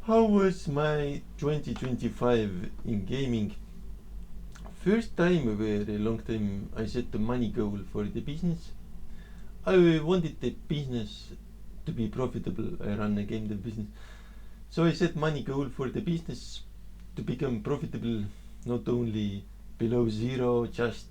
How was my 2025 in gaming? First time over a long time I set a money goal for the business. I wanted the business to be profitable. I run a game dev business. So I set money goal for the business to become profitable, not only below zero, just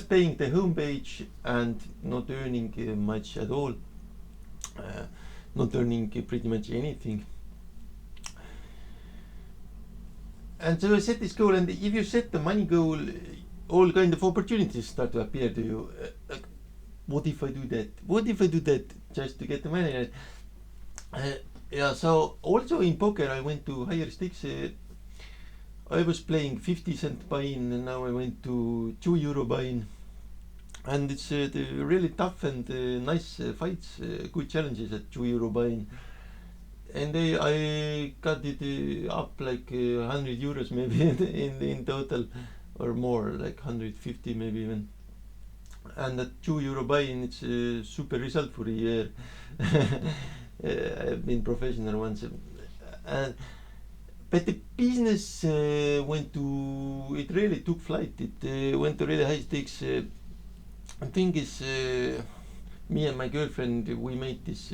paying the homepage and not earning much at all. Not earning pretty much anything. And so I set this goal, and if you set the money goal, all kind of opportunities start to appear to you. Like, what if I do that? What if I do that just to get the money? Yeah, so also in poker I went to higher stakes. I was playing 50 cent buy-in, and now I went to €2 buy-in. And it's really tough and nice fights, good challenges at €2 buy-in. And I got it up like €100 maybe in total, or more, like 150 maybe even. And at €2 buy-in, it's a super result for a year. I've been professional once. But the business it really took flight. It went to really high stakes. The thing is, me and my girlfriend, we made this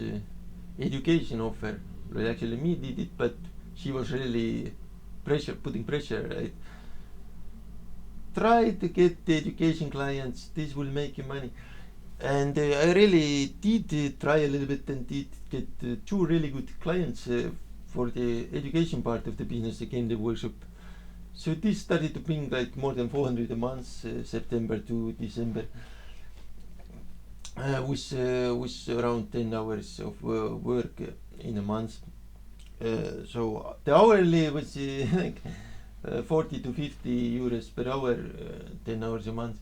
education offer. Well, actually, me did it, but she was really putting pressure. Right? Try to get the education clients. This will make you money. And I really did try a little bit and did get two really good clients for the education part of the business, the game dev workshop. So this started to bring like more than 400 a month, September to December, with around 10 hours of work in a month. So the hourly was like 40 to 50 euros per hour, 10 hours a month.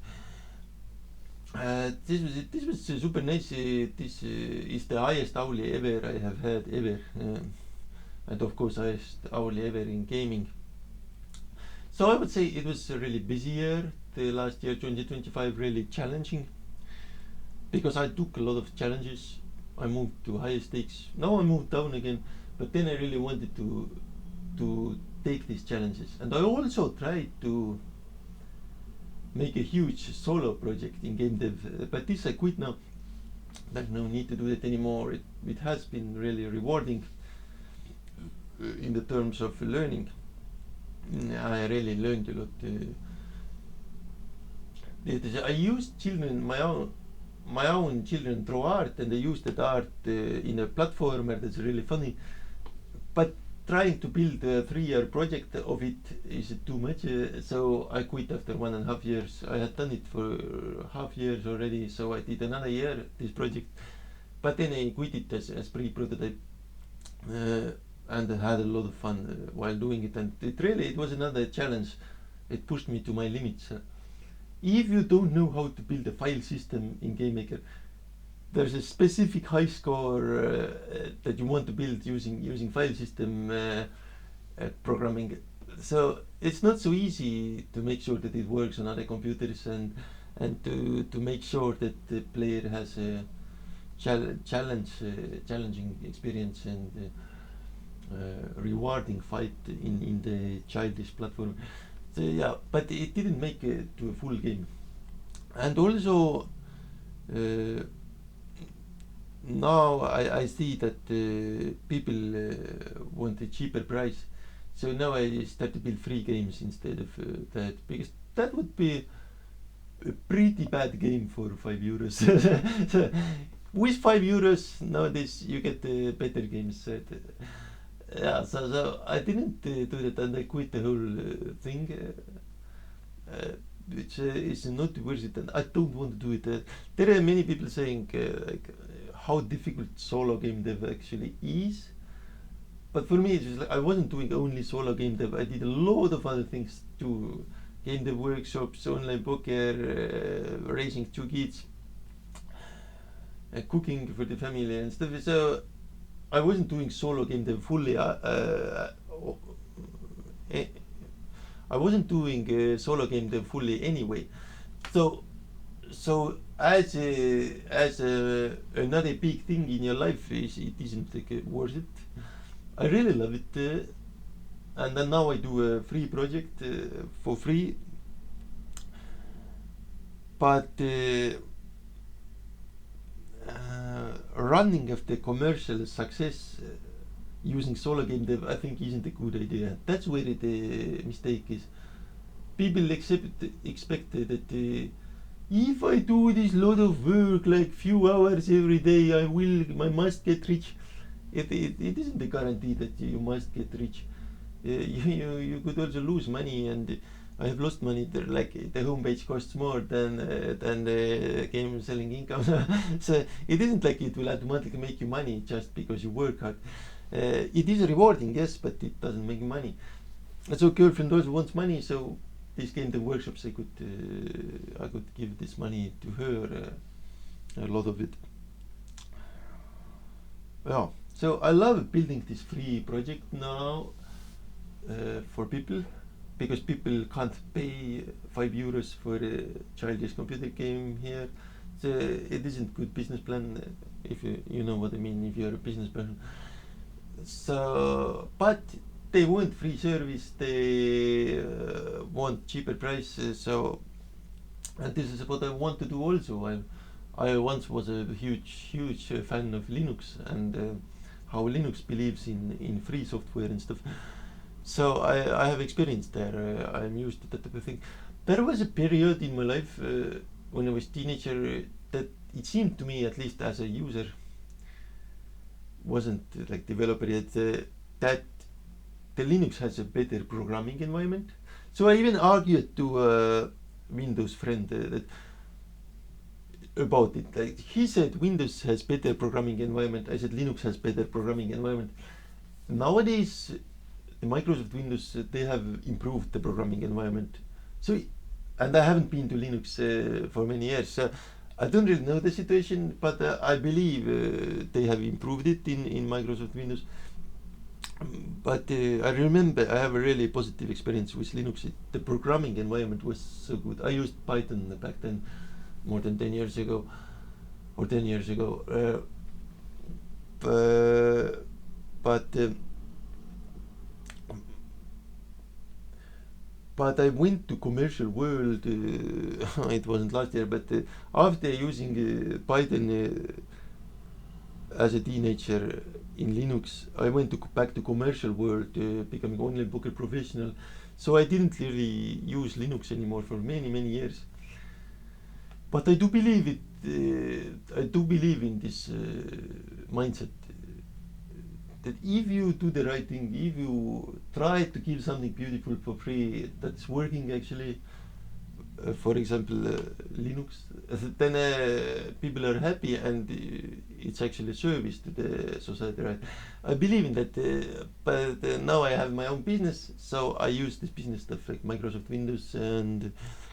This was super nice. This is the highest hourly ever I have had ever, and of course highest hourly ever in gaming. So I would say it was a really busy year. The last year, 2025, really challenging, because I took a lot of challenges. I moved to higher stakes. Now I moved down again, but then I really wanted to take these challenges. And I also tried to make a huge solo project in game dev, but this I quit now. There's no need to do that anymore. It has been really rewarding in the terms of learning. I really learned a lot. I used my own children draw art, and I used that art in a platformer that's really funny. But trying to build a 3-year project of it is too much, so I quit after 1.5 years. I had done it for half years already, so I did another year this project, but then I quit it as pre-prototype, and I had a lot of fun while doing it, and it was another challenge. It pushed me to my limits. If you don't know how to build a file system in GameMaker, there's a specific high score that you want to build using file system programming. So it's not so easy to make sure that it works on other computers, and to make sure that the player has a challenging experience and rewarding fight in the childish platform. So yeah, but it didn't make it to a full game. And also now I see that people want a cheaper price, so now I start to build free games instead of that, because that would be a pretty bad game for €5. So with €5 nowadays you get better games. Yeah, so I didn't do that, and I quit the whole thing, which is not worth it, and I don't want to do it. There are many people saying like how difficult solo game dev actually is, but for me it's just like I wasn't doing only solo game dev. I did a lot of other things too: game dev workshops, online poker, raising 2 kids, cooking for the family and stuff. So I wasn't doing solo game dev fully. I wasn't doing solo game dev fully anyway. So as another big thing in your life, it isn't like, worth it. I really love it, and then now I do a free project for free. But running of the commercial success using solo game dev, I think, isn't a good idea. That's where the mistake is. People expect that if I do this lot of work, like few hours every day, I must get rich. It isn't a guarantee that you must get rich. You could also lose money, and I have lost money there. Like the homepage costs more than the game selling income. So it isn't like it will automatically make you money just because you work hard. It is rewarding, yes, but it doesn't make money. And so girlfriend also wants money, so this game the workshops I could give this money to her, a lot of it. Yeah. So I love building this free project now for people, because people can't pay €5 for a childish computer game here. So it isn't good business plan, if you know what I mean, if you're a business person. So, but they want free service, they want cheaper price. And this is what I want to do also. I once was a huge fan of Linux, and how Linux believes in free software and stuff. So I have experience there. I'm used to that type of thing. There was a period in my life when I was teenager that it seemed to me, at least as a user, wasn't like developer yet, that the Linux has a better programming environment. So I even argued to a Windows friend about it. Like, he said Windows has better programming environment. I said Linux has better programming environment. Nowadays, the Microsoft Windows, they have improved the programming environment. So, and I haven't been to Linux for many years. So I don't really know the situation, but I believe they have improved it in Microsoft Windows. But I remember I have a really positive experience with Linux. The programming environment was so good. I used Python back then, more than 10 years ago, or 10 years ago. But I went to commercial world. It wasn't last year, but after using Python as a teenager in Linux, I went back to commercial world, becoming online poker professional. So I didn't really use Linux anymore for many years. But I do believe it. I do believe in this mindset that if you do the right thing, if you try to give something beautiful for free that's working actually, for example Linux, then people are happy, and it's actually a service to the society, right? I believe in that, but now I have my own business, so I use this business stuff like Microsoft Windows and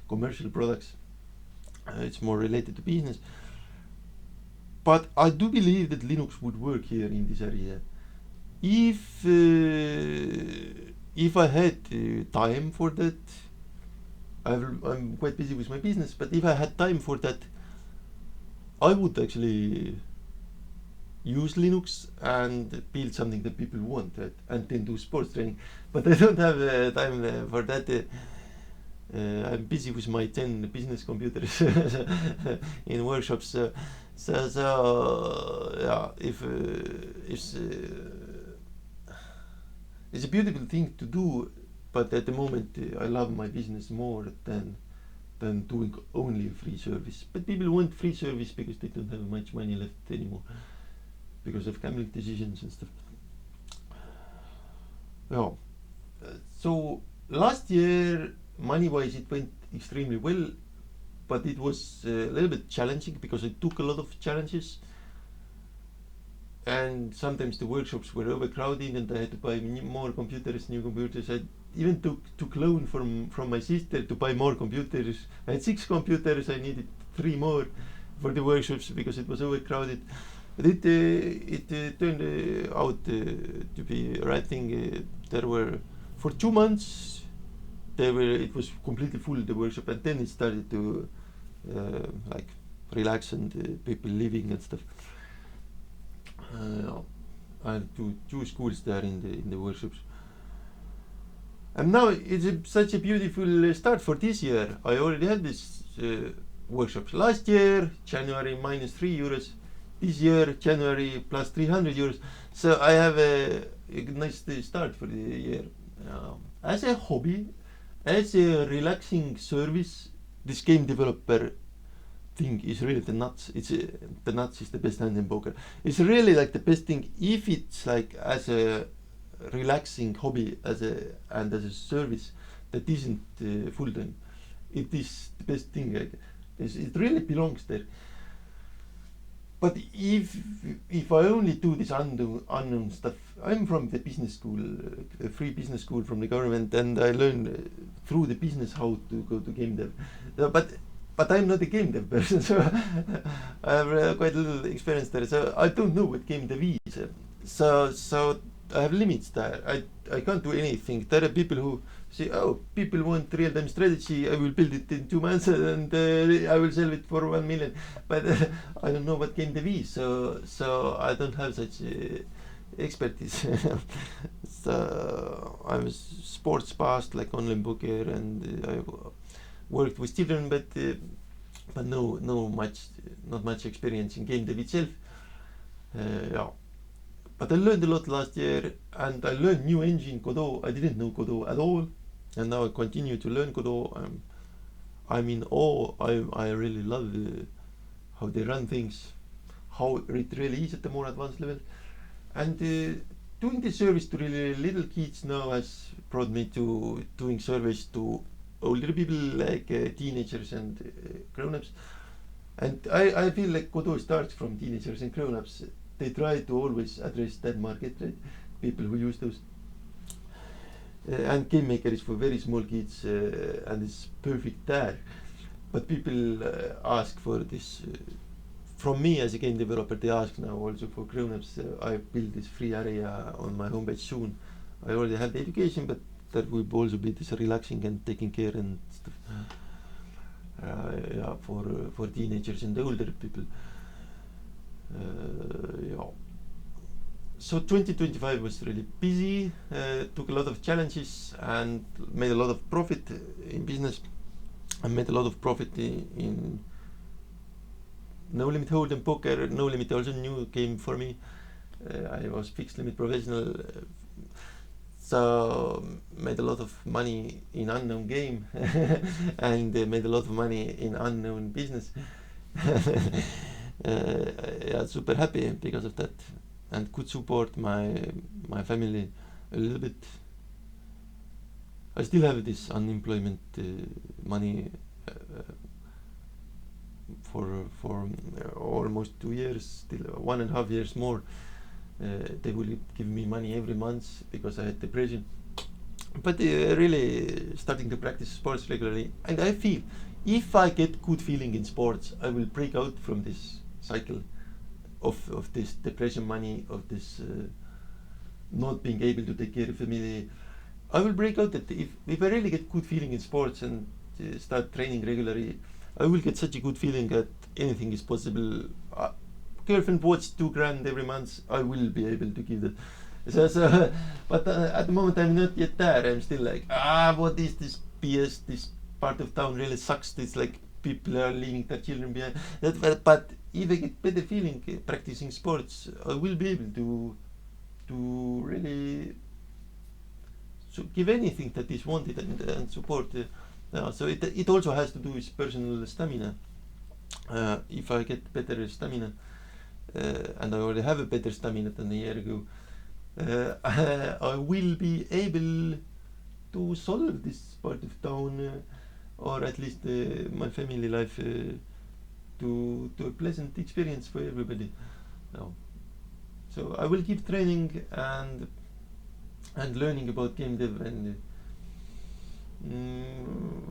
commercial products. It's more related to business, but I do believe that Linux would work here in this area if I had time for that. I'm quite busy with my business, but if I had time for that, I would actually use Linux and build something that people want, right? And then do sports training. But I don't have time for that. I'm busy with my 10 business computers in workshops. Yeah, if it's a beautiful thing to do, but at the moment I love my business more than doing only a free service. But people want free service because they don't have much money left anymore because of gambling decisions and stuff. Yeah. So last year, money-wise, it went extremely well, but it was a little bit challenging because I took a lot of challenges, and sometimes the workshops were overcrowded and I had to buy more computers, new computers. I even took loan from my sister to buy more computers. I had 6 computers, I needed 3 more for the workshops because it was overcrowded. But it turned out to be the right thing. There were, for 2 months, it was completely full, the workshop, and then it started to relax, and people leaving and stuff. I have two schools there in the workshops. And now it's such a beautiful start for this year. I already had this workshops last year, January -€3. This year, January plus €300. So I have a nice start for the year. As a hobby, as a relaxing service, this game developer thing is really the nuts. The nuts is the best hand in poker. It's really like the best thing if it's like as a relaxing hobby and as a service that isn't full time. It is the best thing. It really belongs there. But if I only do this unknown stuff, I'm from the business school, a free business school from the government, and I learn through the business how to go to game dev. But I'm not a game dev person, so I have quite little experience there. So I don't know what game dev is. So I have limits there. I can't do anything. There are people who say, oh, people want real-time strategy, I will build it in 2 months and I will sell it for 1 million. But I don't know what game dev is, so I don't have such expertise. So I'm sports past, like online poker, and I worked with children, but not much experience in game dev itself. Yeah. But I learned a lot last year, and I learned new engine, Godot. I didn't know Godot at all, and now I continue to learn Godot. I'm in awe. I really love how they run things, how it really is at the more advanced level. And doing the service to really little kids now has brought me to doing service to older people, like teenagers and grown-ups. And I feel like Godot starts from teenagers and grown-ups. They try to always address that market, right? People who use those. And Game Maker is for very small kids, and it's perfect there. But people ask for this. From me as a game developer, they ask now also for grown-ups. I build this free area on my homepage soon. I already have the education, but that will also be this relaxing and taking care and stuff. Yeah, for teenagers and older people. Yeah. So 2025 was really busy, took a lot of challenges and made a lot of profit in business. I made a lot of profit in No Limit Hold'em poker. No Limit also a new game for me. I was fixed limit professional, so made a lot of money in unknown game and made a lot of money in unknown business. Yeah, super happy because of that, and could support my family a little bit. I still have this unemployment money for almost 2 years, still 1.5 years more. They will give me money every month because I had depression. But really starting to practice sports regularly, and I feel if I get good feeling in sports, I will break out from this cycle of this depression money, of this not being able to take care of family. I will break out that if I really get good feeling in sports and start training regularly, I will get such a good feeling that anything is possible. Girlfriend wants $2,000 every month, I will be able to give that. But at the moment I'm not yet there. I'm still like, what is this BS? This part of town really sucks. It's like people are leaving their children behind. But if I get better feeling practicing sports, I will be able to really give anything that is wanted and support. So it also has to do with personal stamina. If I get better stamina, and I already have a better stamina than a year ago, I will be able to solve this part of town, or at least my family life, to a pleasant experience for everybody. So I will keep training and learning about game dev and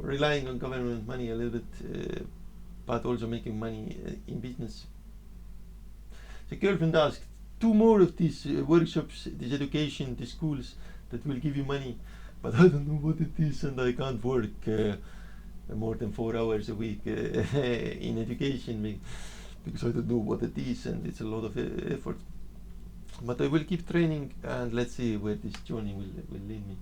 relying on government money a little bit, but also making money in business. The girlfriend asked, 2 more of these workshops, this education, these schools that will give you money, but I don't know what it is, and I can't work more than 4 hours a week in education because I don't know what it is, and it's a lot of effort. But I will keep training and let's see where this journey will lead me.